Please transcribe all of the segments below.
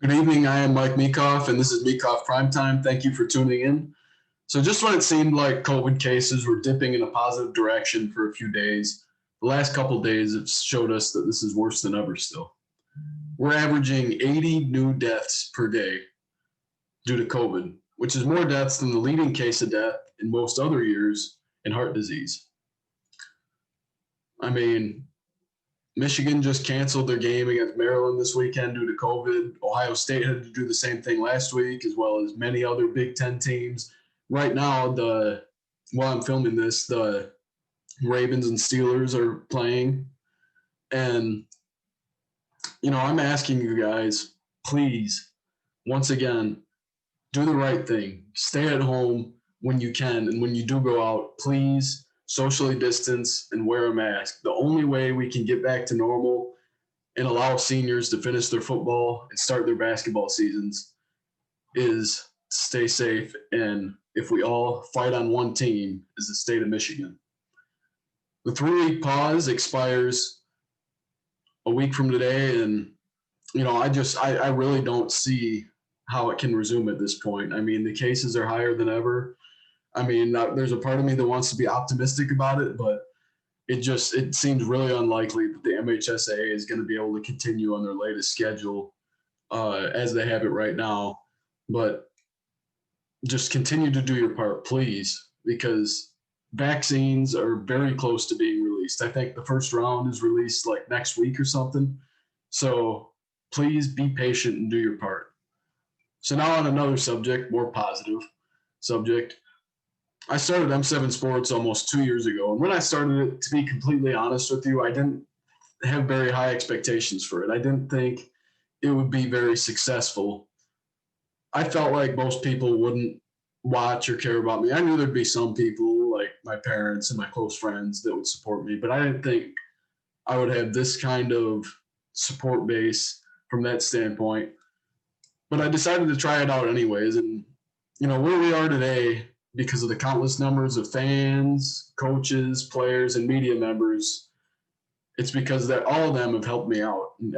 Good evening. I am Mike Meekhof, and this is Meekhof Primetime. Thank you for tuning in. So just when it seemed like COVID cases were dipping in a positive direction for a few days, the last couple of days have showed us that this is worse than ever still. We're averaging 80 new deaths per day due to COVID, which is more deaths than the leading case of death in most other years in heart disease. I mean, Michigan just canceled their game against Maryland this weekend due to COVID. Ohio State had to do the same thing last week, as well as many other Big Ten teams. Right now, while I'm filming this, the Ravens and Steelers are playing. And, I'm asking you guys, please, once again, do the right thing. Stay at home when you can. And when you do go out, please socially distance and wear a mask. The only way we can get back to normal and allow seniors to finish their football and start their basketball seasons is stay safe. And if we all fight on one team, is the state of Michigan. The 3-week pause expires a week from today. And, I really don't see how it can resume at this point. I mean, the cases are higher than ever. I mean, there's a part of me that wants to be optimistic about it, but it seems really unlikely that the MHSAA is going to be able to continue on their latest schedule as they have it right now. But just continue to do your part, please, because vaccines are very close to being released. I think the first round is released like next week or something. So please be patient and do your part. So now on another subject, more positive subject. I started M7 Sports almost 2 years ago. And when I started it, to be completely honest with you, I didn't have very high expectations for it. I didn't think it would be very successful. I felt like most people wouldn't watch or care about me. I knew there'd be some people, like my parents and my close friends, that would support me, but I didn't think I would have this kind of support base from that standpoint. But I decided to try it out anyways. And, where we are today, because of the countless numbers of fans, coaches, players, and media members, it's because that all of them have helped me out. And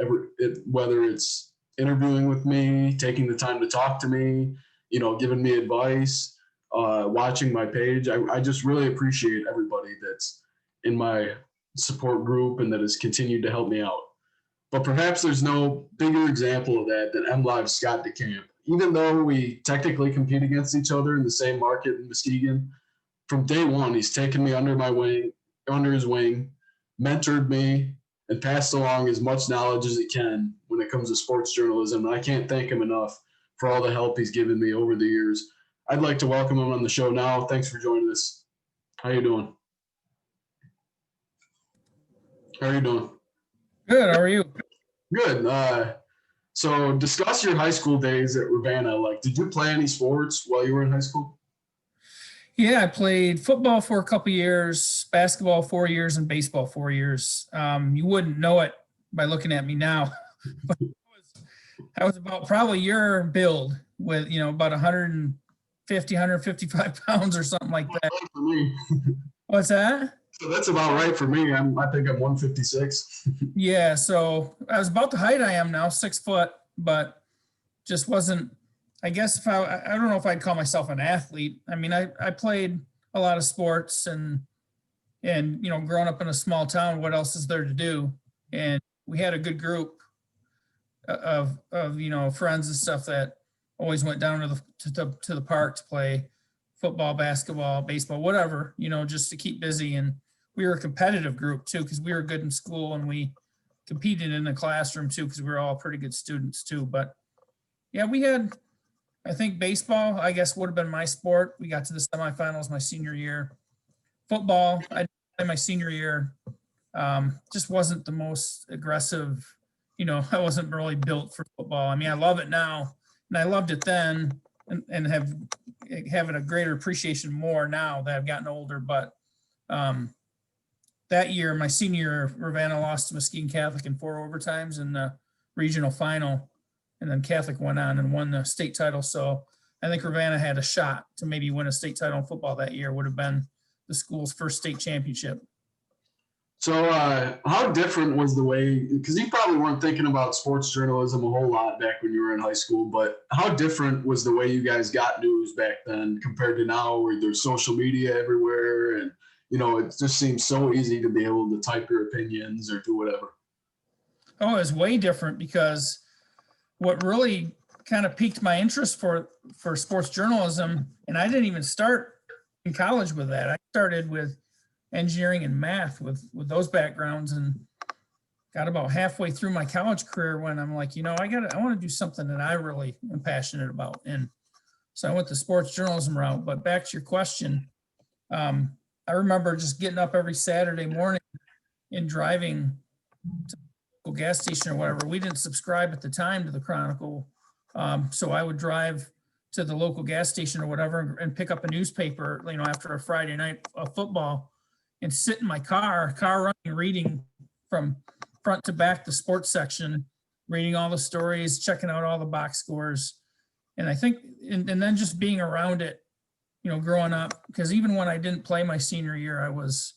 whether it's interviewing with me, taking the time to talk to me, giving me advice, watching my page. I just really appreciate everybody that's in my support group and that has continued to help me out. But perhaps there's no bigger example of that than MLive's Scott DeCamp. Even though we technically compete against each other in the same market in Muskegon, from day one, he's taken me under his wing, mentored me, and passed along as much knowledge as he can when it comes to sports journalism. And I can't thank him enough for all the help he's given me over the years. I'd like to welcome him on the show now. Thanks for joining us. How you doing? Good. How are you? Good. So discuss your high school days at Ravenna. Like, did you play any sports while you were in high school? Yeah, I played football for a couple years, basketball 4 years, and baseball 4 years. You wouldn't know it by looking at me now, but I was about probably your build with, about 150, 155 pounds or something like that. Right for me. What's that? So that's about right for me. I think I'm 156. Yeah, so I was about the height I am now, 6 foot, but just wasn't, I guess I don't know if I'd call myself an athlete. I mean, I played a lot of sports and growing up in a small town, what else is there to do? And we had a good group of friends and stuff that always went down to the park to play football, basketball, baseball, whatever, just to keep busy. And we were a competitive group too, because we were good in school and we competed in the classroom too, because we were all pretty good students too. But yeah, we had, I think baseball, I guess, would have been my sport. We got to the semifinals my senior year. Football, I did my senior year. Just wasn't the most aggressive, I wasn't really built for football. I mean, I love it now and I loved it then and having a greater appreciation more now that I've gotten older. But that year, my senior year, Ravenna lost to Muskegon Catholic in 4 overtimes in the regional final. And then Catholic went on and won the state title. So I think Ravenna had a shot to maybe win a state title in football that year. Would have been the school's first state championship. So, how different was the way, because you probably weren't thinking about sports journalism a whole lot back when you were in high school, but how different was the way you guys got news back then compared to now where there's social media everywhere and, it just seems so easy to be able to type your opinions or do whatever. Oh, it's way different because what really kind of piqued my interest for sports journalism, and I didn't even start in college with that. I started with engineering and math with those backgrounds, and got about halfway through my college career when I'm like, I want to do something that I really am passionate about. And so I went the sports journalism route. But back to your question, I remember just getting up every Saturday morning and driving to the gas station or whatever. We didn't subscribe at the time to the Chronicle. So I would drive to the local gas station or whatever and pick up a newspaper, after a Friday night of football and sit in my car running, reading from front to back the sports section, reading all the stories, checking out all the box scores. And I think, and then just being around it, growing up, because even when I didn't play my senior year, I was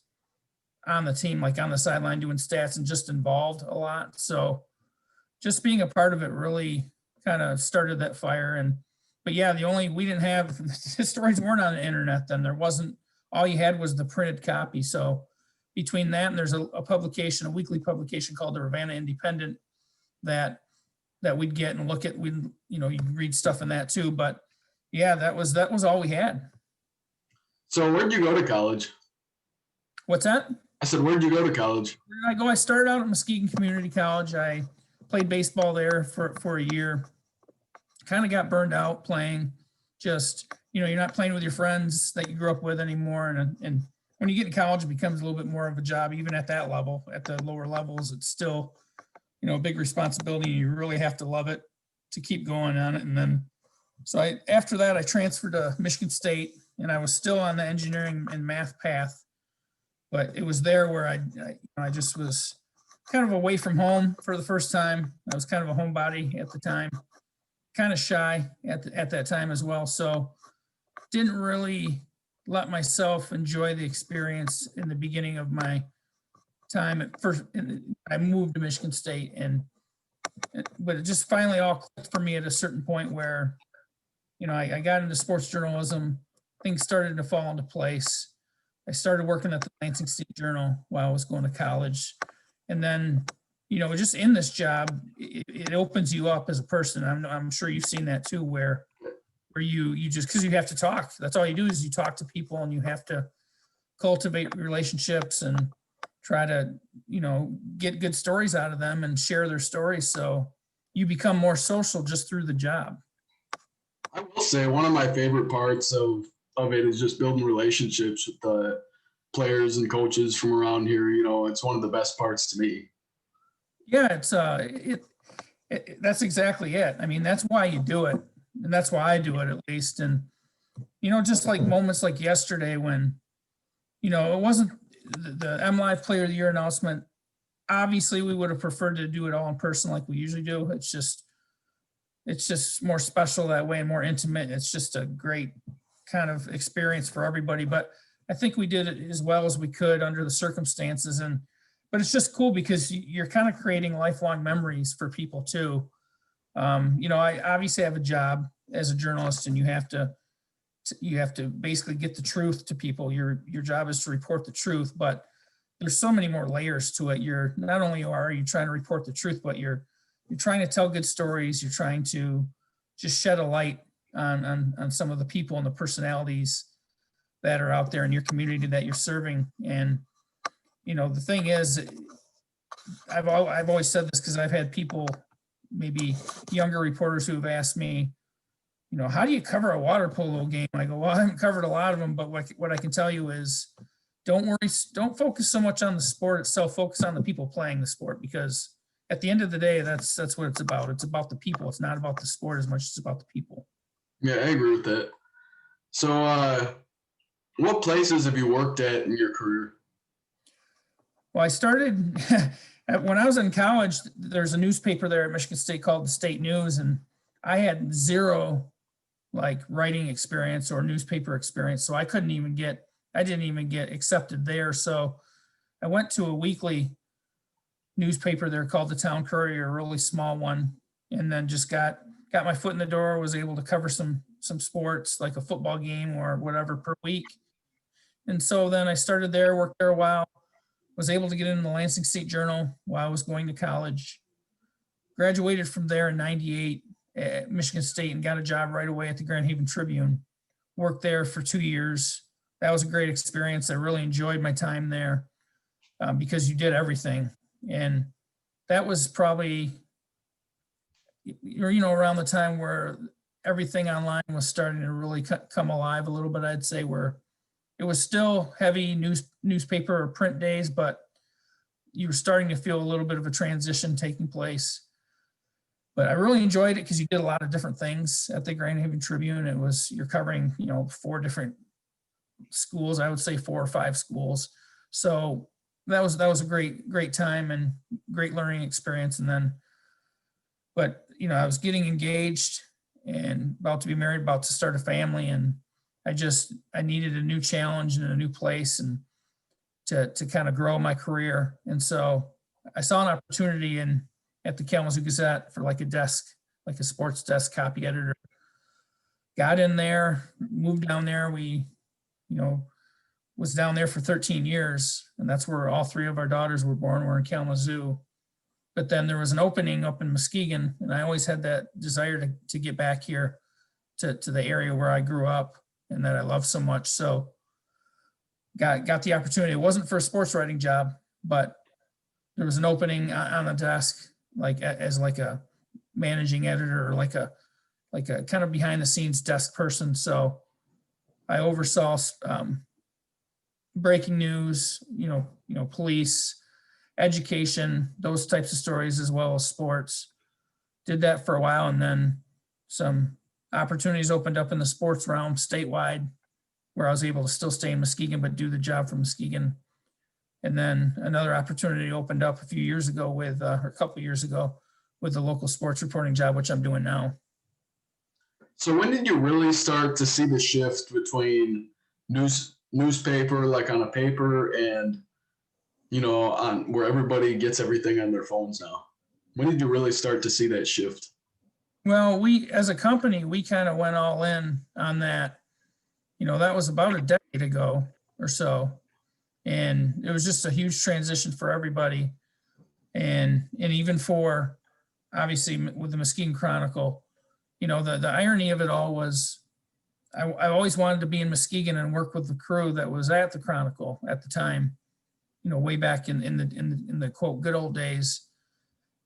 on the team, like on the sideline doing stats and just involved a lot. So just being a part of it really kind of started that fire. But yeah, we didn't have, the stories weren't on the internet then. There wasn't, all you had was the printed copy. So between that and there's a publication, a weekly publication called the Ravenna Independent that we'd get and look at, you'd read stuff in that too. But yeah, that was all we had. So where'd you go to college? What's that? I said, where'd you go to college? Where did I go? I started out at Muskegon Community College. I played baseball there for a year. Kind of got burned out playing. Just, you're not playing with your friends that you grew up with anymore. And when you get to college, it becomes a little bit more of a job, even at that level. At the lower levels, it's still, a big responsibility. You really have to love it to keep going on it. And then, so after that, I transferred to Michigan State, and I was still on the engineering and math path. But it was there where I just was kind of away from home for the first time. I was kind of a homebody at the time, kind of shy at that time as well. So didn't really let myself enjoy the experience in the beginning of my time at first. I moved to Michigan State, but it just finally all clicked for me at a certain point where, I got into sports journalism, things started to fall into place. I started working at the Lansing State Journal while I was going to college. And then, just in this job, it opens you up as a person. I'm sure you've seen that too, where you just, because you have to talk. That's all you do is you talk to people, and you have to cultivate relationships and try to, get good stories out of them and share their stories. So you become more social just through the job. I will say one of my favorite parts of it is just building relationships with the players and coaches from around here. It's one of the best parts to me. Yeah, it's that's exactly it. I mean, that's why you do it, and that's why I do it, at least. And just like moments like yesterday when it wasn't the MLive Player of the Year announcement. Obviously, we would have preferred to do it all in person like we usually do. It's just more special that way and more intimate. It's just a great kind of experience for everybody. But I think we did it as well as we could under the circumstances. But it's just cool because you're kind of creating lifelong memories for people too. I obviously have a job as a journalist, and you have to basically get the truth to people. Your job is to report the truth, but there's so many more layers to it. You're not only are you trying to report the truth, but you're trying to tell good stories. You're trying to just shed a light on some of the people and the personalities that are out there in your community that you're serving. And the thing is, I've always said this because I've had people, maybe younger reporters, who have asked me, how do you cover a water polo game? I go, well, I haven't covered a lot of them, but what I can tell you is, don't worry, don't focus so much on the sport itself, focus on the people playing the sport, because at the end of the day, that's what it's about. It's about the people. It's not about the sport as much as it's about the people. Yeah, I agree with that. So what places have you worked at in your career? Well, I started when I was in college. There's a newspaper there at Michigan State called the State News, and I had zero writing experience or newspaper experience. So I didn't even get accepted there. So I went to a weekly newspaper there called the Town Courier, a really small one, and then just got my foot in the door, was able to cover some sports like a football game or whatever per week. And so then I started there, worked there a while, was able to get in the Lansing State Journal while I was going to college. Graduated from there in 98 at Michigan State and got a job right away at the Grand Haven Tribune. Worked there for 2 years. That was a great experience. I really enjoyed my time there because you did everything. And that was probably, around the time where everything online was starting to really come alive a little bit, I'd say, where it was still heavy newspaper or print days, but you were starting to feel a little bit of a transition taking place. But I really enjoyed it because you did a lot of different things at the Grand Haven Tribune. You're covering, 4 different schools, I would say 4 or 5 schools. So that was a great time and great learning experience. And then, but I was getting engaged and about to be married, about to start a family, and I needed a new challenge and a new place and to kind of grow my career. And so I saw an opportunity at the Kalamazoo Gazette for like a sports desk copy editor. Got in there, moved down there. We, was down there for 13 years, and that's where all 3 of our daughters were born, were in Kalamazoo. But then there was an opening up in Muskegon, and I always had that desire to get back here to the area where I grew up and that I love so much. So got the opportunity. It wasn't for a sports writing job, but there was an opening on the desk, as a managing editor or like a kind of behind the scenes desk person. So I oversaw breaking news, police, education, those types of stories, as well as sports. Did that for a while, and then some opportunities opened up in the sports realm statewide, where I was able to still stay in Muskegon but do the job from Muskegon. And then another opportunity opened up a few years ago or a couple of years ago with the local sports reporting job, which I'm doing now. So when did you really start to see the shift between newspaper, like on a paper, and on where everybody gets everything on their phones now? When did you really start to see that shift? Well, we, as a company, we kind of went all in on that. That was about a decade ago or so. And it was just a huge transition for everybody. And even for, obviously, with the Muskegon Chronicle, the irony of it all was I always wanted to be in Muskegon and work with the crew that was at the Chronicle at the time, way back in the quote good old days,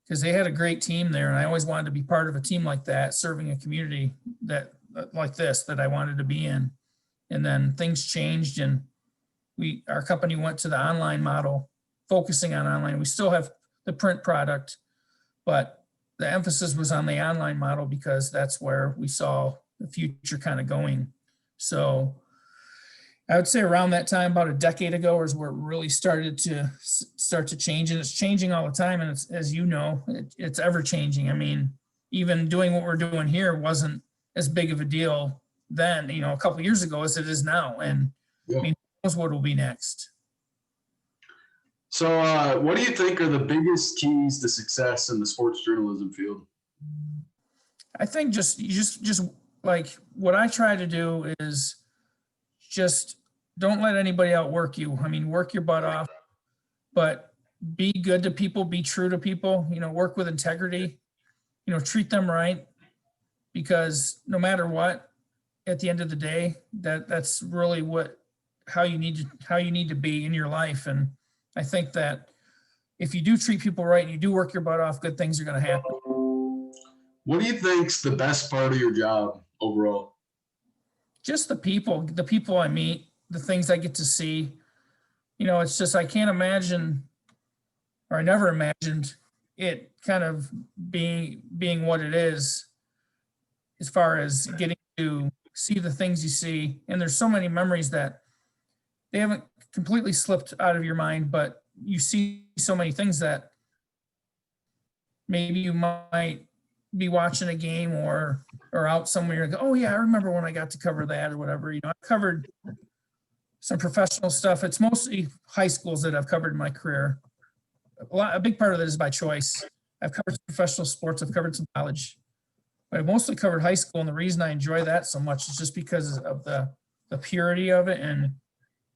because they had a great team there, and I always wanted to be part of a team like that, serving a community that I wanted to be in. And then things changed, and our company went to the online model, focusing on online. We still have the print product, but the emphasis was on the online model because that's where we saw the future kind of going. So I would say around that time, about a decade ago, is where it really started to change, and it's changing all the time. And it's, as you know, it's ever changing. I mean, even doing what we're doing here wasn't as big of a deal then, a couple of years ago as it is now. And Yeah. I mean, who knows what will be next. So what do you think are the biggest keys to success in the sports journalism field? I think just like what I try to do is just don't let anybody outwork you. I mean, work your butt off, but be good to people, be true to people, work with integrity, treat them right, because no matter what, at the end of the day, that's really how you need to be in your life. And I think that if you do treat people right and you do work your butt off, good things are going to happen. What do you think's the best part of your job overall? Just the people I meet, the things I get to see. It's just, I can't imagine, or I never imagined it kind of being what it is, as far as getting to see the things you see. And there's so many memories that they haven't completely slipped out of your mind, but you see so many things that maybe you might be watching a game or out somewhere and go, oh yeah, I remember when I got to cover that or whatever. I've covered some professional stuff. It's mostly high schools that I've covered in my career. A big part of it is by choice. I've covered some professional sports. I've covered some college, but I've mostly covered high school. And the reason I enjoy that so much is just because of the purity of it. And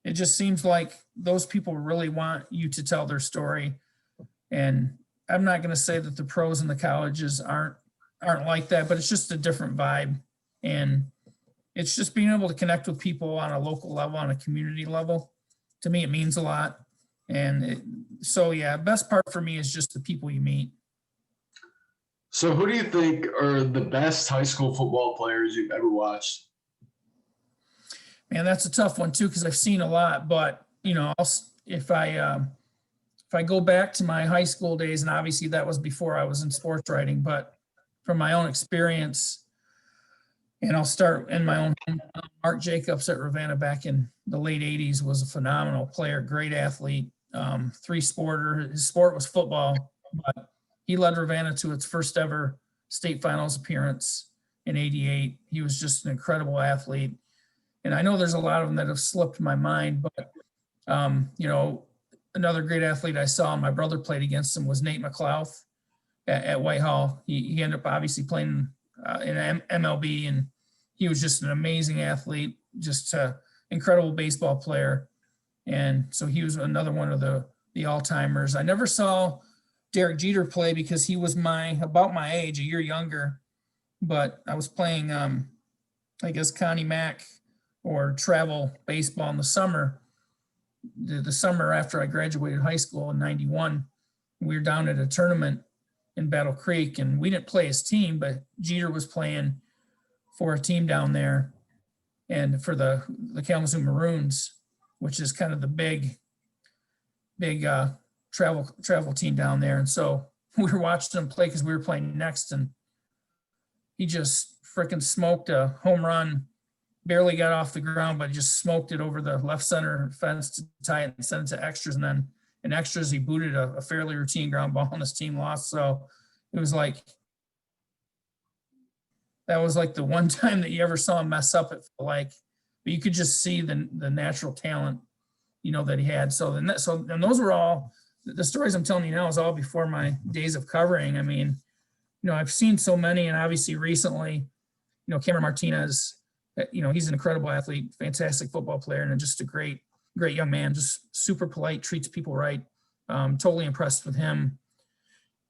it just seems like those people really want you to tell their story. And I'm not going to say that the pros and the colleges aren't like that, but it's just a different vibe. And it's just being able to connect with people on a local level, on a community level. To me, it means a lot. And so, yeah, best part for me is just the people you meet. So who do you think are the best high school football players you've ever watched? Man, that's a tough one too, because I've seen a lot. But if I go back to my high school days, and obviously that was before I was in sports writing, but from my own experience, and I'll start in my own home. Mark Jacobs at Ravenna back in the late 80s was a phenomenal player, great athlete, three-sporter. His sport was football, but he led Ravenna to its first ever state finals appearance in 88. He was just an incredible athlete. And I know there's a lot of them that have slipped my mind, but, another great athlete I saw, and my brother played against him, was Nate McLouth at Whitehall. He ended up obviously playing in MLB, and he was just an amazing athlete, just an incredible baseball player. And so he was another one of the all-timers. I never saw Derek Jeter play because he was about my age, a year younger, but I was playing, I guess, Connie Mack or travel baseball in the summer. The summer after I graduated high school in 91, we were down at a tournament in Battle Creek, and we didn't play his team, but Jeter was playing for a team down there, and for the Kalamazoo Maroons, which is kind of the big travel team down there. And so we were watching him play because we were playing next, and he just freaking smoked a home run, barely got off the ground, but just smoked it over the left center fence to tie it and send it to extras. And then in extras, he booted a fairly routine ground ball, and his team lost. So it was like, that was like the one time that you ever saw him mess up, it felt like. But you could just see the natural talent, that he had. And those were all, the stories I'm telling you now is all before my days of covering. I mean, I've seen so many, and obviously recently, Cameron Martinez, he's an incredible athlete, fantastic football player, and just a great young man, just super polite, treats people right. Totally impressed with him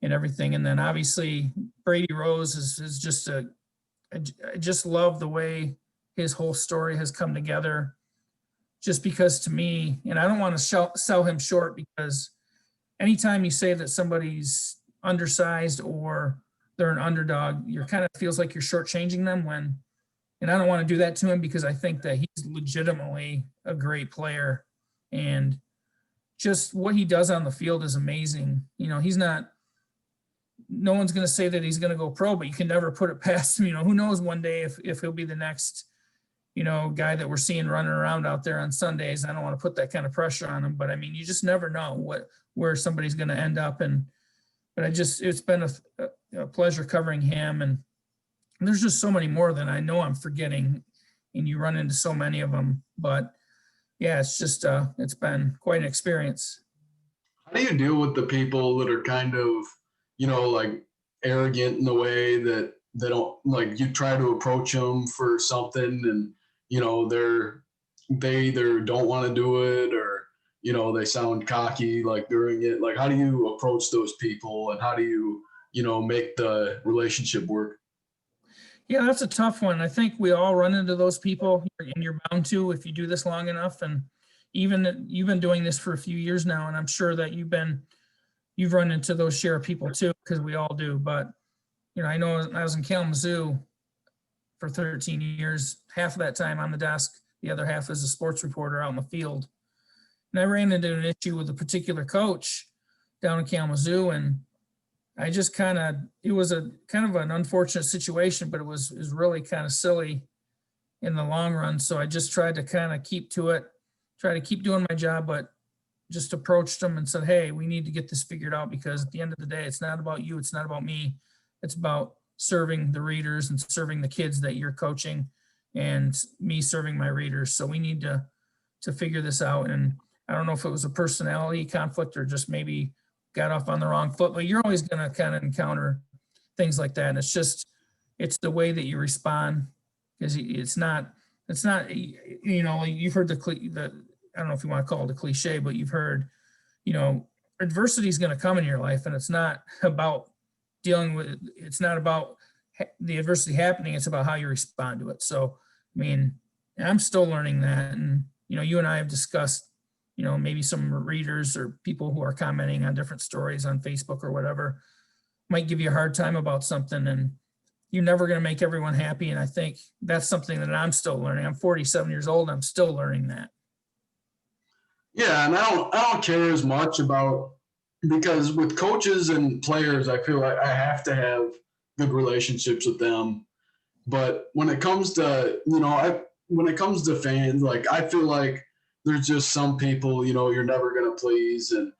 and everything. And then obviously Brady Rose is just I just love the way his whole story has come together, just because to me, and I don't want to sell him short, because anytime you say that somebody's undersized or they're an underdog, you're kind of feels like you're shortchanging them and I don't want to do that to him, because I think that he's legitimately a great player, and just what he does on the field is amazing. No one's going to say that he's going to go pro, but you can never put it past him. Who knows one day if he'll be the next, guy that we're seeing running around out there on Sundays. I don't want to put that kind of pressure on him, but I mean, you just never know where somebody's going to end up. But it's been a pleasure covering him, and there's just so many more than I know I'm forgetting, and you run into so many of them. But yeah, it's just it's been quite an experience. How do you deal with the people that are kind of, like arrogant in the way that they don't, like, you try to approach them for something, and they either don't want to do it, or they sound cocky like during it. Like, how do you approach those people, and how do you make the relationship work? Yeah, that's a tough one. I think we all run into those people, and you're bound to if you do this long enough. And even you've been doing this for a few years now, and I'm sure that you've run into those share of people too, because we all do. But I know I was in Kalamazoo for 13 years, half of that time on the desk, the other half as a sports reporter out in the field. And I ran into an issue with a particular coach down in Kalamazoo, and I just it was a kind of an unfortunate situation, but it was really kind of silly in the long run. So I just tried to kind of keep to it, try to keep doing my job, but just approached them and said, hey, we need to get this figured out, because at the end of the day, it's not about you. It's not about me. It's about serving the readers and serving the kids that you're coaching, and me serving my readers. So we need to to figure this out. And I don't know if it was a personality conflict or just maybe got off on the wrong foot, but you're always going to kind of encounter things like that. And it's the way that you respond, because it's not, you've heard I don't know if you want to call it a cliche, but you've heard, adversity is going to come in your life, and it's not about it's not about the adversity happening. It's about how you respond to it. So, I'm still learning that. And, you and I have discussed, maybe some readers or people who are commenting on different stories on Facebook or whatever might give you a hard time about something, and you're never going to make everyone happy. And I think that's something that I'm still learning. I'm 47 years old. And I'm still learning that. Yeah, and I don't care as much about, because with coaches and players, I feel like I have to have good relationships with them. But when it comes to, when it comes to fans, like, I feel like there's just some people, you're never going to please, and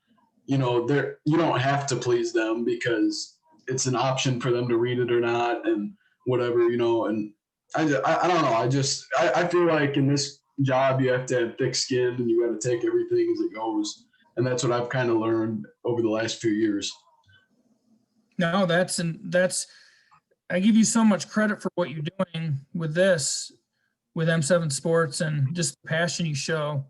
you don't have to please them because it's an option for them to read it or not, and whatever, and I don't know. I feel like in this job, you have to have thick skin, and you got to take everything as it goes. And that's what I've kind of learned over the last few years. No, I give you so much credit for what you're doing with this, with M7 Sports, and just the passion you show.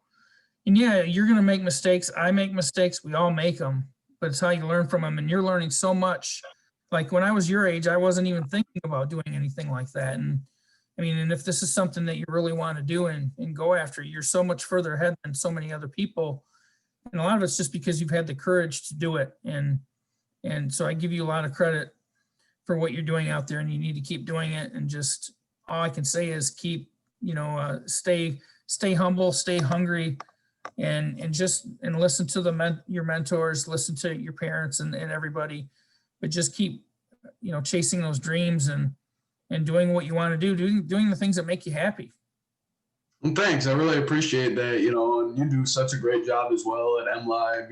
And yeah, you're going to make mistakes. I make mistakes. We all make them, but it's how you learn from them. And you're learning so much. Like when I was your age, I wasn't even thinking about doing anything like that. And and if this is something that you really want to do and go after, you're so much further ahead than so many other people. And a lot of it's just because you've had the courage to do it. And so I give you a lot of credit for what you're doing out there, and you need to keep doing it. And just all I can say is keep, stay humble, stay hungry, and listen to your mentors, listen to your parents and everybody, but just keep, chasing those dreams and doing what you want to do, doing the things that make you happy. And thanks. I really appreciate that, and you do such a great job as well at MLive.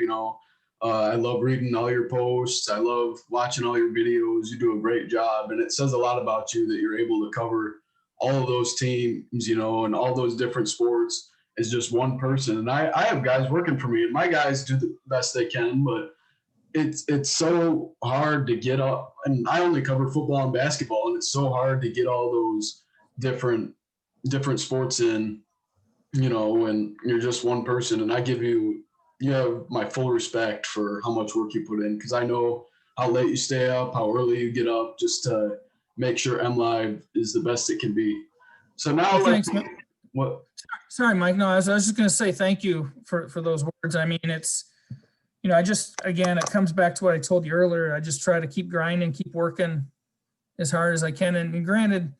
I love reading all your posts. I love watching all your videos. You do a great job. And it says a lot about you that you're able to cover all of those teams, and all those different sports as just one person. And I have guys working for me, and my guys do the best they can, but it's so hard to get up. And I only cover football and basketball, and it's so hard to get all those different sports in, when you're just one person. And I give you have my full respect for how much work you put in, because I know how late you stay up, how early you get up, just to make sure MLive is the best it can be. So now, well, thanks. What? Sorry, Mike. No, I was just going to say thank you for those words. It's, again, it comes back to what I told you earlier. I just try to keep grinding, keep working as hard as I can. And granted,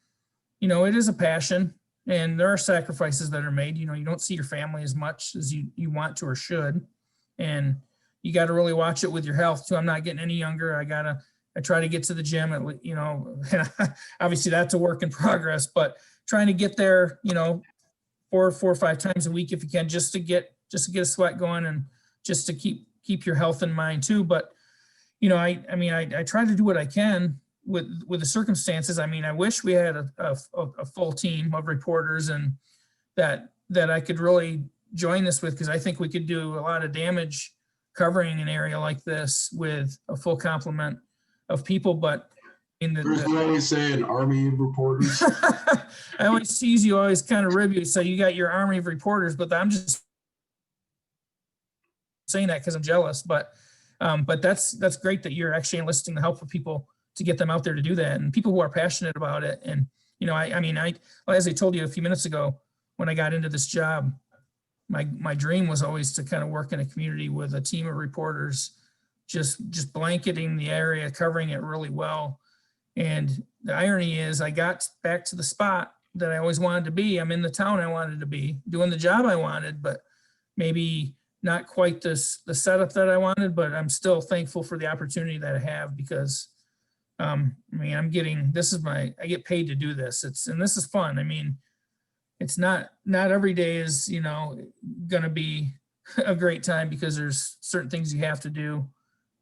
it is a passion, and there are sacrifices that are made. You don't see your family as much as you want to or should. And you got to really watch it with your health too. I'm not getting any younger. I try to get to the gym obviously that's a work in progress, but trying to get there, 4 or 5 times a week if you can, just to get a sweat going, and just to keep your health in mind too. But, I try to do what I can with the circumstances. I wish we had a full team of reporters, and that I could really join this with, because I think we could do a lot of damage covering an area like this with a full complement of people. But you always say an army of reporters. I always tease you, always kind of rib you. So you got your army of reporters, but I'm just saying that because I'm jealous. But that's great that you're actually enlisting the help of people to get them out there to do that, and people who are passionate about it. And as I told you a few minutes ago, when I got into this job, my dream was always to kind of work in a community with a team of reporters, just blanketing the area, covering it really well. And the irony is, I got back to the spot that I always wanted to be. I'm in the town I wanted to be, doing the job I wanted, but maybe not quite the setup that I wanted. But I'm still thankful for the opportunity that I have, because I get paid to do this. And this is fun. It's not every day is, going to be a great time, because there's certain things you have to do,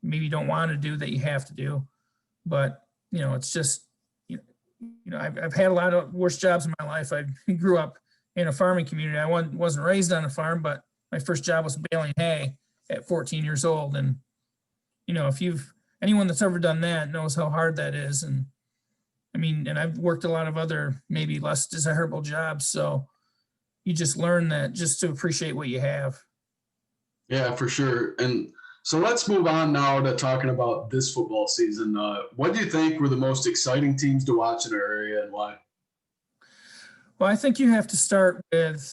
maybe you don't want to do, that you have to do. But, it's just, I've had a lot of worse jobs in my life. I grew up in a farming community. I wasn't raised on a farm, but my first job was baling hay at 14 years old. And, if anyone that's ever done that knows how hard that is. And I mean, and I've worked a lot of other maybe less desirable jobs. So you just learn that just to appreciate what you have. Yeah, for sure. And so let's move on now to talking about this football season. What do you think were the most exciting teams to watch in our area and why? Well, I think you have to start with,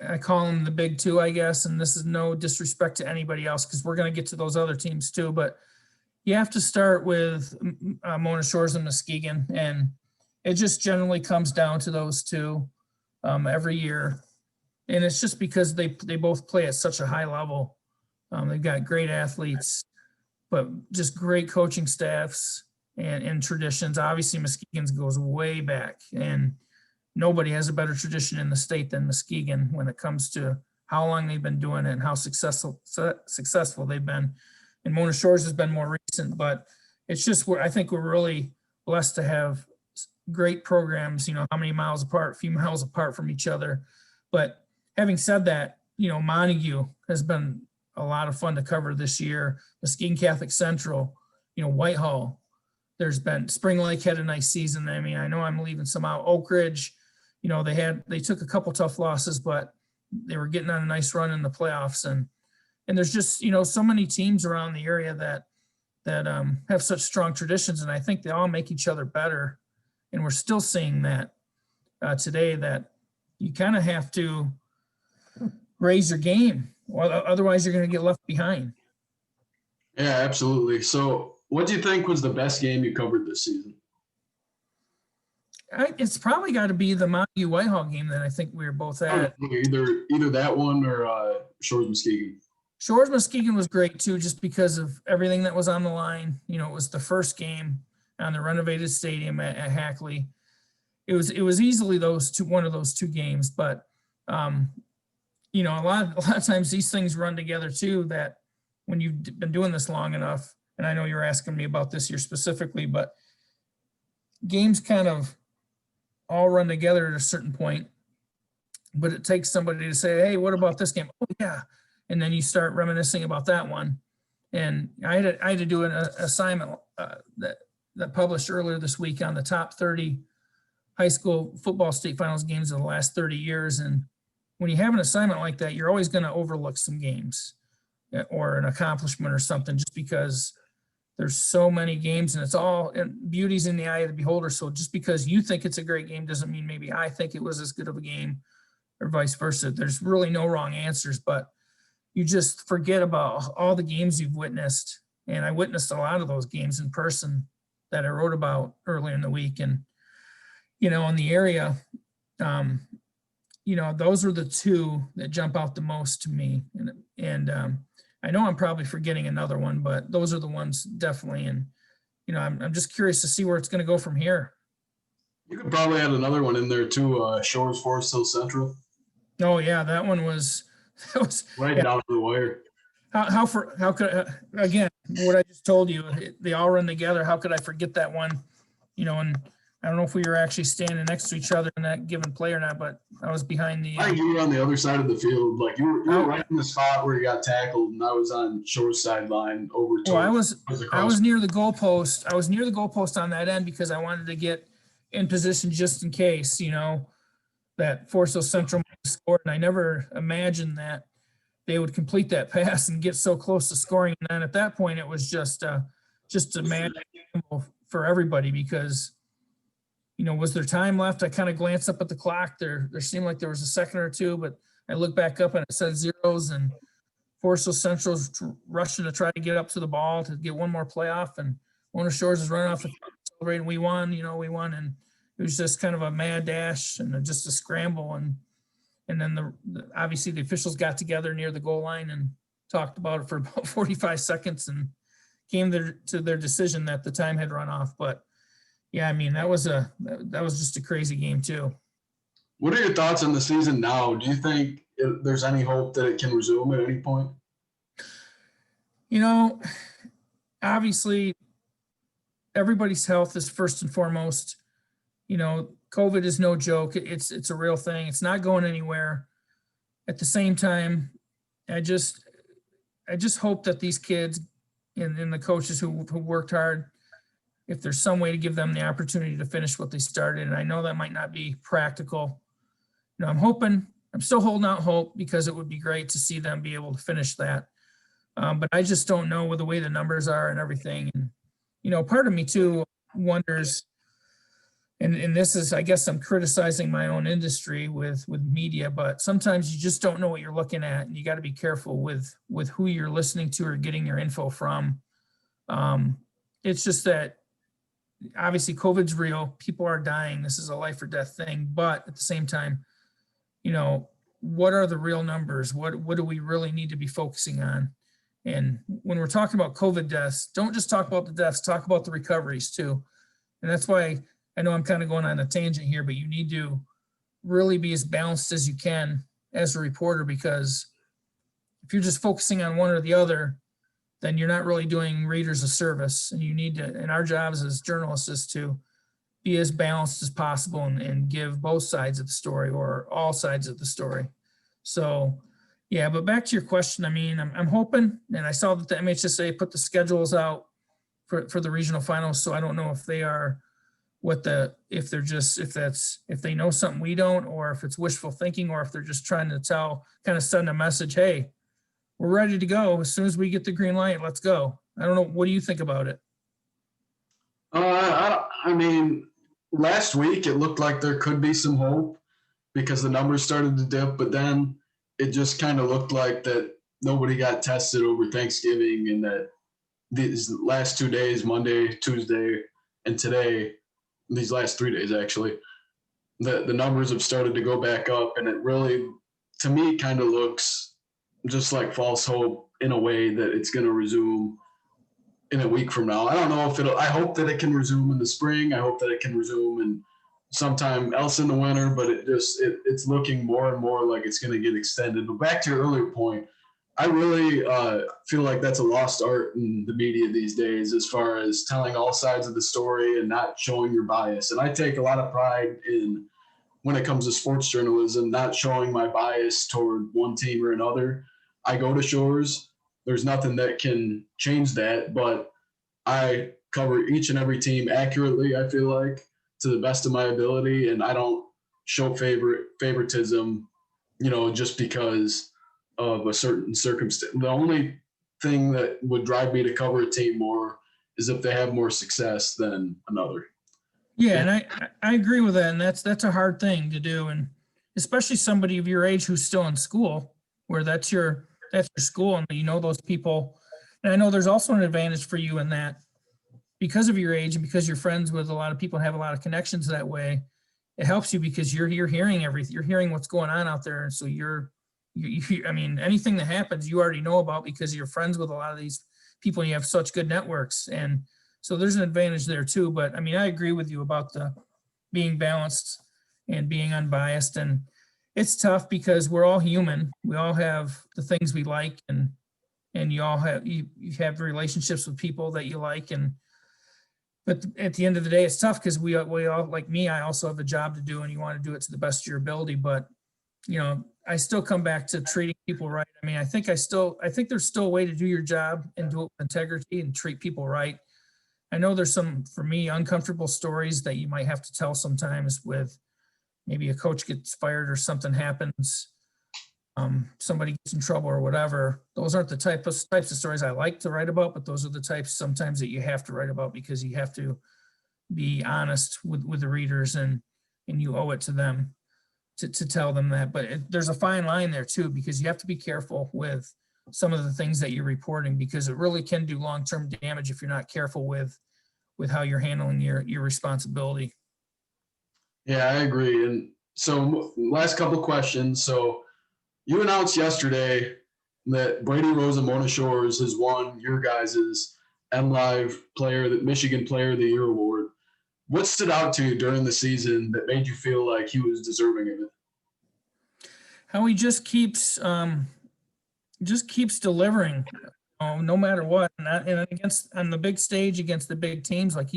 I call them the big two, I guess, and this is no disrespect to anybody else because we're going to get to those other teams too, but you have to start with Mona Shores and Muskegon, and it just generally comes down to those two every year. And it's just because they both play at such a high level. They've got great athletes, but just great coaching staffs and traditions. Obviously, Muskegon's goes way back, and nobody has a better tradition in the state than Muskegon when it comes to how long they've been doing it and how successful they've been. And Mona Shores has been more recent, but it's just where I think we're really blessed to have great programs, how many miles apart, a few miles apart from each other. But having said that, Montague has been a lot of fun to cover this year. Muskegon Catholic Central, Whitehall. There's been Spring Lake had a nice season. I mean, I know I'm leaving some out. Oak Ridge, they took a couple tough losses, but they were getting on a nice run in the playoffs. And there's just, so many teams around the area that have such strong traditions, and I think they all make each other better. And we're still seeing that today, that you kind of have to raise your game, or otherwise you're going to get left behind. Yeah, absolutely. So what do you think was the best game you covered this season? It's probably got to be the Montague Whitehall game that I think we were both at. Either that one or Shores Muskegon. Shores Muskegon was great too, just because of everything that was on the line. It was the first game on the renovated stadium at Hackley. It was easily one of those two games, but a lot of times these things run together too, that when you've been doing this long enough, and I know you're asking me about this year specifically, but games kind of all run together at a certain point, but it takes somebody to say, hey, what about this game? Oh yeah. And then you start reminiscing about that one. And I had to do an assignment that published earlier this week on the top 30 high school football state finals games of the last 30 years. And when you have an assignment like that, you're always going to overlook some games or an accomplishment or something, just because there's so many games, and it's all, and beauty's in the eye of the beholder. So just because you think it's a great game doesn't mean maybe I think it was as good of a game, or vice versa. There's really no wrong answers, but you just forget about all the games you've witnessed. And I witnessed a lot of those games in person that I wrote about earlier in the week. And, in the area, those are the two that jump out the most to me. And I know I'm probably forgetting another one, but those are the ones definitely. And, I'm just curious to see where it's going to go from here. You could probably add another one in there too, Shores Forest Hill Central. Oh yeah, that was right down to the wire. How could again, what I just told you, they all run together. How could I forget that one? And I don't know if we were actually standing next to each other in that given play or not, but I was behind the. I think you were on the other side of the field, like you were right in the spot where you got tackled, and I was on Shores sideline over. Well, I was near the goalpost. I was near the goalpost on that end because I wanted to get in position just in case, that Forest Hill Central might score, and I never imagined that they would complete that pass and get so close to scoring. And then at that point, it was just a mad gamble for everybody because, was there time left? I kind of glanced up at the clock. There seemed like there was a second or two, but I looked back up and it said zeros, and Forest Hill Central's rushing to try to get up to the ball to get one more playoff, and Mona Shores is running off the field celebrating. We won, we won, and it was just kind of a mad dash and just a scramble. And then obviously the officials got together near the goal line and talked about it for about 45 seconds and came to their decision that the time had run off. But yeah, I mean, that was just a crazy game too. What are your thoughts on the season now? Do you think there's any hope that it can resume at any point? Obviously everybody's health is first and foremost. COVID is no joke. It's a real thing. It's not going anywhere. At the same time, I just hope that these kids and the coaches who worked hard, if there's some way to give them the opportunity to finish what they started, and I know that might not be practical. I'm still holding out hope because it would be great to see them be able to finish that. But I just don't know with the way the numbers are and everything. And, part of me too wonders, and this is, I guess I'm criticizing my own industry with media, but sometimes you just don't know what you're looking at, and you got to be careful with who you're listening to or getting your info from. It's just that obviously COVID's real. People are dying. This is a life or death thing. But at the same time, what are the real numbers? What do we really need to be focusing on? And when we're talking about COVID deaths, don't just talk about the deaths, talk about the recoveries too. And that's why I know I'm kind of going on a tangent here, but you need to really be as balanced as you can as a reporter, because if you're just focusing on one or the other, then you're not really doing readers a service. And you need to, and our jobs as journalists is to be as balanced as possible and give both sides of the story or all sides of the story. So, yeah, but back to your question, I mean, I'm hoping, and I saw that the MHSA put the schedules out for the regional finals. So I don't know if they are if they know something we don't, or if it's wishful thinking, or if they're just trying to kind of send a message, hey, we're ready to go. As soon as we get the green light, let's go. I don't know. What do you think about it? I mean, last week it looked like there could be some hope because the numbers started to dip, but then it just kind of looked like that nobody got tested over Thanksgiving, and that these last 2 days, Monday, Tuesday, and today, these last 3 days actually, the numbers have started to go back up, and it really, to me, kind of looks just like false hope in a way that it's going to resume in a week from now. I don't know if I hope that it can resume in the spring. I hope that it can resume in sometime else in the winter, but it's looking more and more like it's going to get extended. But back to your earlier point, I really feel like that's a lost art in the media these days, as far as telling all sides of the story and not showing your bias. And I take a lot of pride in, when it comes to sports journalism, not showing my bias toward one team or another. I go to Shores. There's nothing that can change that, but I cover each and every team accurately, I feel like, to the best of my ability, and I don't show favoritism, just because of a certain circumstance. The only thing that would drive me to cover a team more is if they have more success than another. Yeah, and I agree with that, and that's a hard thing to do, and especially somebody of your age who's still in school, where that's your school, and those people. And I know there's also an advantage for you in that, because of your age and because you're friends with a lot of people and have a lot of connections that way, it helps you because you're hearing everything. You're hearing what's going on out there, and so I mean, anything that happens, you already know about because you're friends with a lot of these people and you have such good networks. And so there's an advantage there too. But I mean, I agree with you about the being balanced and being unbiased. And it's tough because we're all human. We all have the things we like, and you all have, you have relationships with people that you like. But at the end of the day, it's tough because we all, like me, I also have a job to do, and you want to do it to the best of your ability. But I still come back to treating people right. I mean, I think there's still a way to do your job and do it with integrity and treat people right. I know there's some, for me, uncomfortable stories that you might have to tell sometimes, with maybe a coach gets fired or something happens, somebody gets in trouble or whatever. Those aren't the types of stories I like to write about, but those are the types sometimes that you have to write about because you have to be honest with the readers, and you owe it to them to tell them that. But there's a fine line there too, because you have to be careful with some of the things that you're reporting, because it really can do long-term damage if you're not careful with how you're handling your responsibility. Yeah, I agree. And so last couple of questions. So you announced yesterday that Brady Rose of Mona Shores has won your guys' MLive Michigan Player of the Year award. What stood out to you during the season that made you feel like he was deserving of it? How he just keeps delivering, no matter what, and against on the big stage against the big teams. Like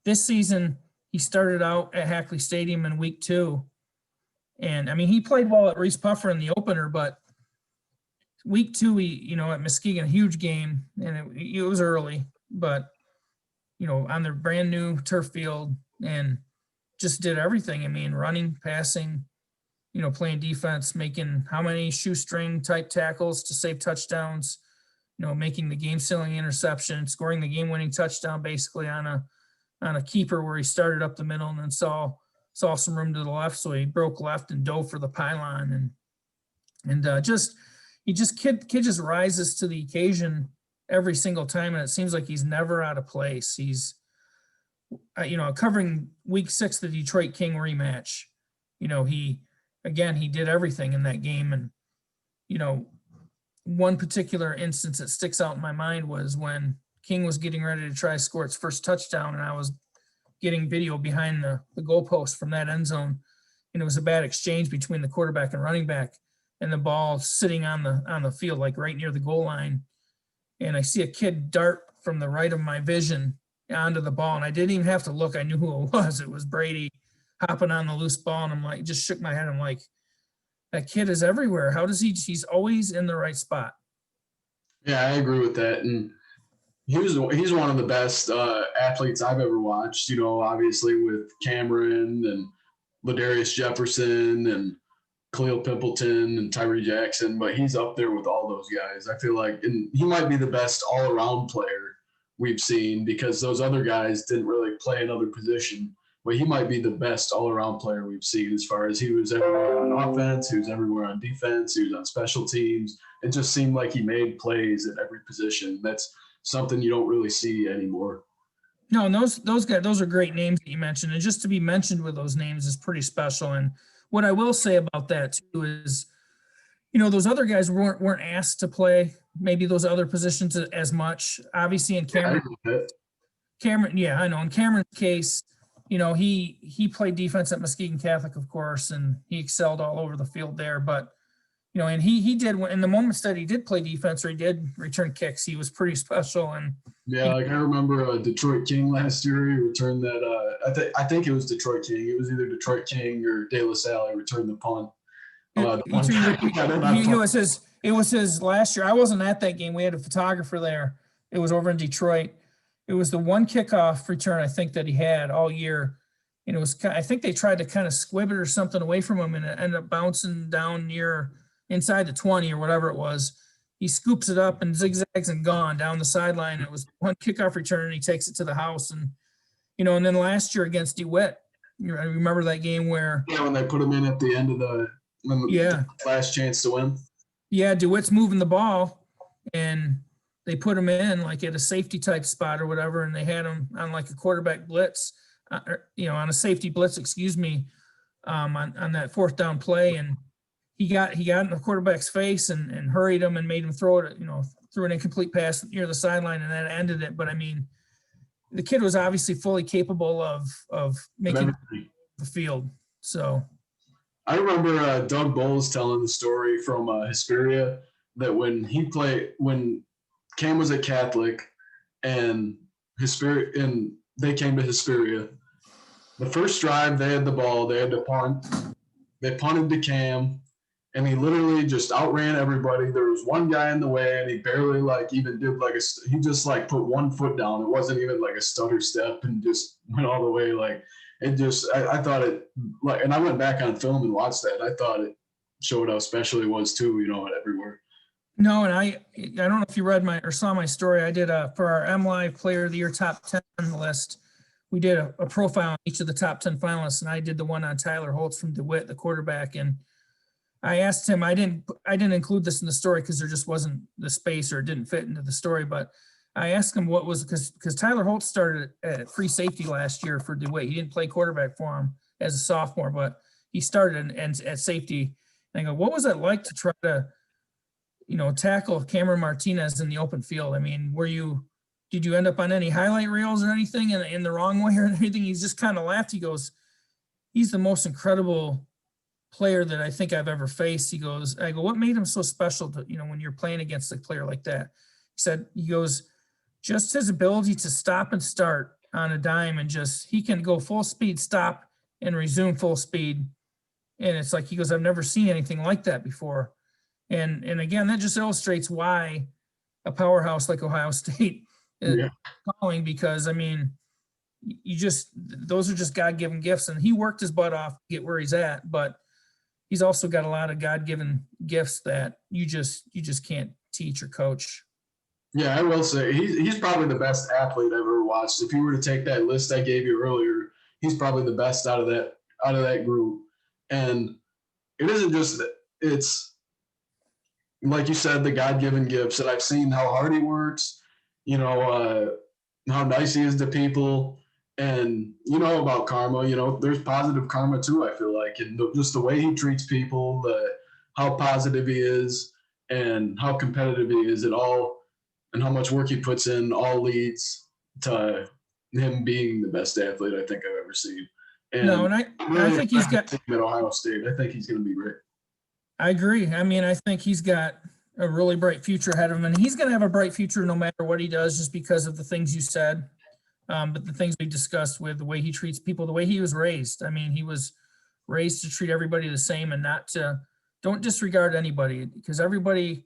this season, he started out at Hackley Stadium in week 2. And I mean, he played well at Reese Puffer in the opener, but week 2, he, at Muskegon, a huge game, and it was early, but, on their brand new turf field, and just did everything. I mean, running, passing, playing defense, making how many shoestring type tackles to save touchdowns, making the game sealing interception, scoring the game winning touchdown basically on a keeper where he started up the middle and then saw some room to the left. So he broke left and dove for the pylon, and kid just rises to the occasion every single time. And it seems like he's never out of place. He's, covering week 6, the Detroit King rematch, he did everything in that game. And, one particular instance that sticks out in my mind was when King was getting ready to try to score its first touchdown, and I was getting video behind the goalpost from that end zone. And it was a bad exchange between the quarterback and running back, and the ball sitting on the field, like right near the goal line. And I see a kid dart from the right of my vision onto the ball, and I didn't even have to look. I knew who it was. It was Brady hopping on the loose ball, and I'm like, just shook my head. I'm like, that kid is everywhere. How does he's always in the right spot. Yeah, I agree with that. And he's one of the best athletes I've ever watched, obviously with Cameron and Ladarius Jefferson and Khalil Pimpleton and Tyree Jackson, but he's up there with all those guys. I feel like, and he might be the best all-around player we've seen, because those other guys didn't really play another position. But he might be the best all-around player we've seen, as far as he was everywhere on offense, he was everywhere on defense, he was on special teams. It just seemed like he made plays at every position. That's something you don't really see anymore. No, and those guys, those are great names that you mentioned, and just to be mentioned with those names is pretty special. And what I will say about that too is, those other guys weren't asked to play maybe those other positions as much. Obviously, in Cameron, yeah, I know. In Cameron's case, he played defense at Muskegon Catholic, of course, and he excelled all over the field there. But, and he did, in the moments that he did play defense or he did return kicks, he was pretty special. And yeah, like I remember Detroit King last year, he returned that. I think it was Detroit King. It was either Detroit King or De La Salle returned the punt. It was his last year. I wasn't at that game. We had a photographer there. It was over in Detroit. It was the one kickoff return I think that he had all year. And it was, I think they tried to kind of squib it or something away from him, and it ended up bouncing down inside the 20 or whatever it was. He scoops it up and zigzags and gone down the sideline. It was one kickoff return, and he takes it to the house. And, and then last year against DeWitt, I remember that game where. Yeah, when they put him in at the end of the last chance to win. Yeah, DeWitt's moving the ball, and they put him in like at a safety type spot or whatever, and they had him on like a quarterback blitz, on a safety blitz, on that fourth down play, and he got in the quarterback's face and hurried him and made him throw it, threw an incomplete pass near the sideline, and that ended it. But I mean, the kid was obviously fully capable of making the field. So I remember Doug Bowles telling the story from Hesperia that when Cam was at Catholic and they came to Hesperia, the first drive they had the ball, they had to punt. They punted to Cam, and he literally just outran everybody. There was one guy in the way, and he barely even did he just put one foot down. It wasn't even like a stutter step, and just went all the way. I thought it and I went back on film and watched that. I thought it showed how special he was too, everywhere. No, and I don't know if you read or saw my story. I did for our MLive Player of the Year top 10 list. We did a profile on each of the top 10 finalists, and I did the one on Tyler Holtz from DeWitt, the quarterback. And I asked him, I didn't include this in the story because there just wasn't the space or it didn't fit into the story. But I asked him what was, because Tyler Holtz started at free safety last year for DeWitt. He didn't play quarterback for him as a sophomore, but he started at safety. And I go, what was it like to try to tackle Cameron Martinez in the open field? I mean, did you end up on any highlight reels or anything in the wrong way or anything? He's just kind of laughed. He goes, he's the most incredible player that I think I've ever faced. He goes, I go, what made him so special to, when you're playing against a player like that? He goes, just his ability to stop and start on a dime and just, he can go full speed, stop and resume full speed. And it's like, he goes, I've never seen anything like that before. And again, that just illustrates why a powerhouse like Ohio State is Yeah. calling, because I mean, you just, those are just God-given gifts, and he worked his butt off to get where he's at, but he's also got a lot of God-given gifts that you just can't teach or coach. Yeah, I will say he's probably the best athlete I've ever watched. If you were to take that list I gave you earlier, he's probably the best out of that group. And it isn't just that, it's like you said, the God-given gifts, and I've seen how hard he works, how nice he is to people, and about karma. There's positive karma too, I feel like, and just the way he treats people, how positive he is, and how competitive he is, and how much work he puts in, all leads to him being the best athlete I think I've ever seen. And No, and I think he's got, at Ohio State. I think he's going to be great. I agree. I mean, I think he's got a really bright future ahead of him, and he's going to have a bright future no matter what he does, just because of the things you said. But the things we discussed with the way he treats people, the way he was raised. I mean, he was raised to treat everybody the same and don't disregard anybody, because everybody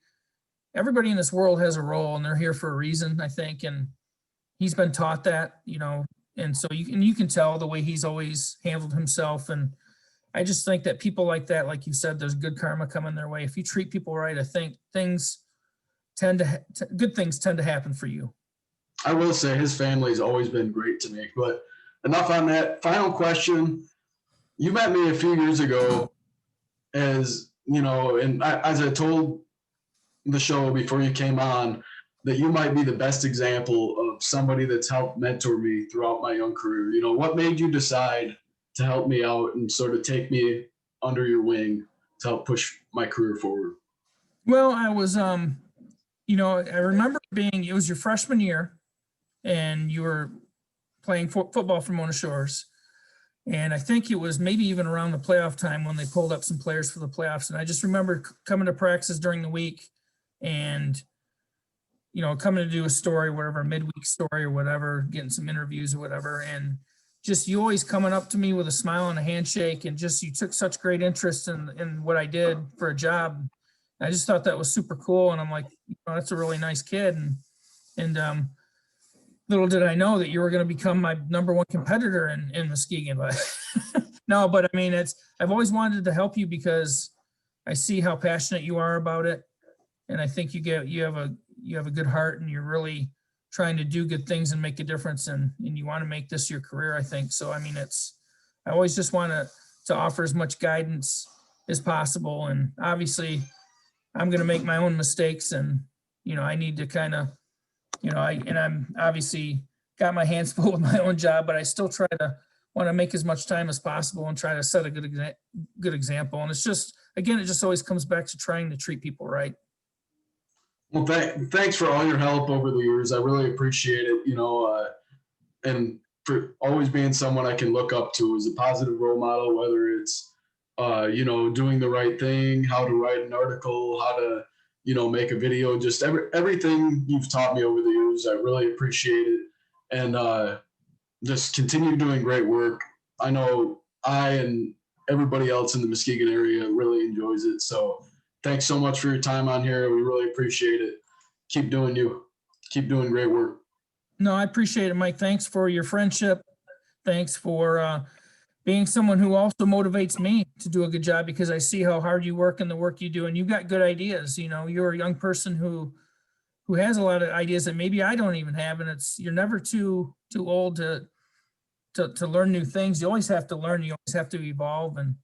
in this world has a role and they're here for a reason, I think. And he's been taught that, and so you can tell the way he's always handled himself. And I just think that people like that, like you said, there's good karma coming their way. If you treat people right, I think good things tend to happen for you. I will say his family's always been great to me. But enough on that. Final question. You met me a few years ago as I told the show before you came on, that you might be the best example of somebody that's helped mentor me throughout my young career. What made you decide to help me out and sort of take me under your wing to help push my career forward? Well, I was, I remember it was your freshman year, and you were playing football for Mona Shores. And I think it was maybe even around the playoff time when they pulled up some players for the playoffs. And I just remember coming to practice during the week and, coming to do a story, whatever, midweek story or whatever, getting some interviews or whatever. And just, you always coming up to me with a smile and a handshake, and just, you took such great interest in what I did for a job. I just thought that was super cool. And I'm like, that's a really nice kid. And little did I know that you were going to become my number one competitor in Muskegon. But no, but I mean, I've always wanted to help you because I see how passionate you are about it. And I think you have a good heart, and you're really trying to do good things and make a difference. And you want to make this your career, I think. So, I mean, I always just want to offer as much guidance as possible. And obviously I'm going to make my own mistakes, and, I need to kind of, I'm obviously got my hands full with my own job, but I still want to make as much time as possible and try to set a good example. And it's just, again, it just always comes back to trying to treat people right. Well, thanks for all your help over the years. I really appreciate it, and for always being someone I can look up to as a positive role model, whether it's, doing the right thing, how to write an article, how to, make a video, just everything you've taught me over the years. I really appreciate it. And just continue doing great work. I know I and everybody else in the Muskegon area really enjoys it. So thanks so much for your time on here. We really appreciate it. Keep doing great work. No, I appreciate it, Mike. Thanks for your friendship. Thanks for being someone who also motivates me to do a good job, because I see how hard you work and the work you do, and you've got good ideas. You're a young person who has a lot of ideas that maybe I don't even have. And you're never too old to learn new things. You always have to learn. You always have to evolve. And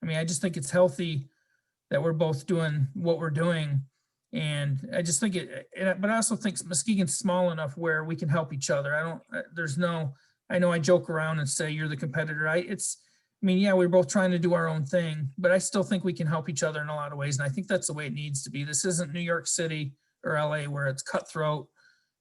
I mean, I just think it's healthy that we're both doing what we're doing. And I just think but I also think Muskegon's small enough where we can help each other. I know I joke around and say you're the competitor. We're both trying to do our own thing, but I still think we can help each other in a lot of ways. And I think that's the way it needs to be. This isn't New York City or LA where it's cutthroat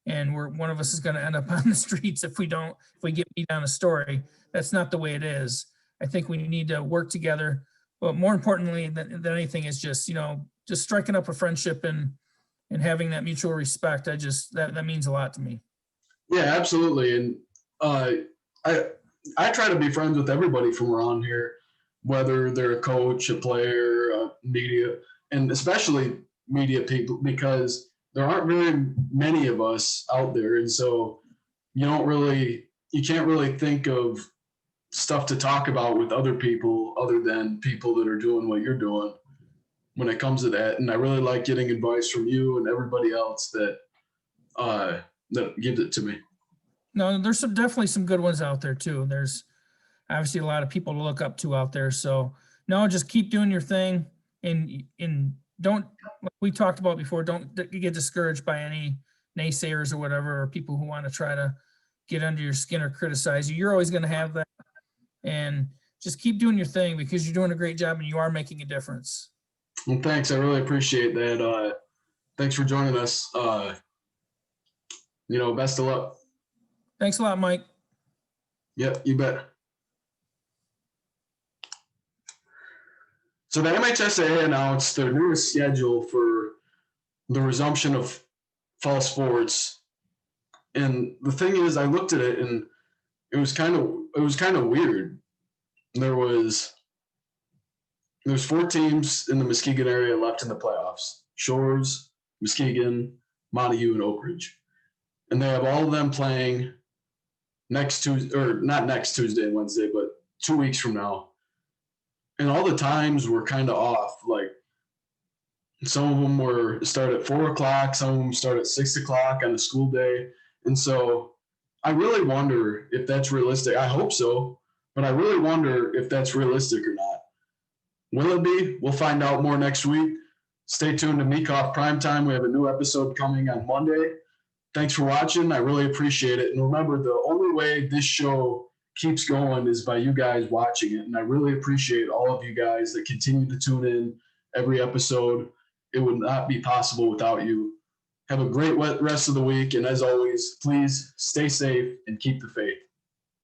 and where one of us is going to end up on the streets if we get beat on a story. That's not the way it is. I think we need to work together. But more importantly than anything is just striking up a friendship and having that mutual respect. That means a lot to me. Yeah, absolutely. And I I try to be friends with everybody from around here, whether they're a coach, a player, media, and especially media people, because there aren't very many of us out there, and so you can't really think of stuff to talk about with other people other than people that are doing what you're doing when it comes to that. And I really like getting advice from you and everybody else uh, that gives it to me. No, there's definitely some good ones out there too. There's obviously a lot of people to look up to out there. So no, just keep doing your thing, and don't, like we talked about before, don't get discouraged by any naysayers or whatever, or people who want to try to get under your skin or criticize you. You're always going to have that, and just keep doing your thing because you're doing a great job and you are making a difference. Well, thanks. I really appreciate that. Thanks for joining us. Best of luck. Thanks a lot, Mike. Yep, you bet. So the MHSAA announced their newest schedule for the resumption of fall sports. And the thing is, I looked at it and it was kind of weird. There's 4 teams in the Muskegon area left in the playoffs: Shores, Muskegon, Montague, and Oak Ridge. And they have all of them playing next Tuesday, or not next Tuesday and Wednesday, but 2 weeks from now. And all the times were kind of off. Like, some of them were start at 4 o'clock, some of them start at 6 o'clock on a school day. And so I really wonder if that's realistic. I hope so, but I really wonder if that's realistic or not. Will it be? We'll find out more next week. Stay tuned to Meekhof Primetime. We have a new episode coming on Monday. Thanks for watching. I really appreciate it. And remember, the only way this show keeps going is by you guys watching it. And I really appreciate all of you guys that continue to tune in every episode. It would not be possible without you. Have a great rest of the week. And as always, please stay safe and keep the faith.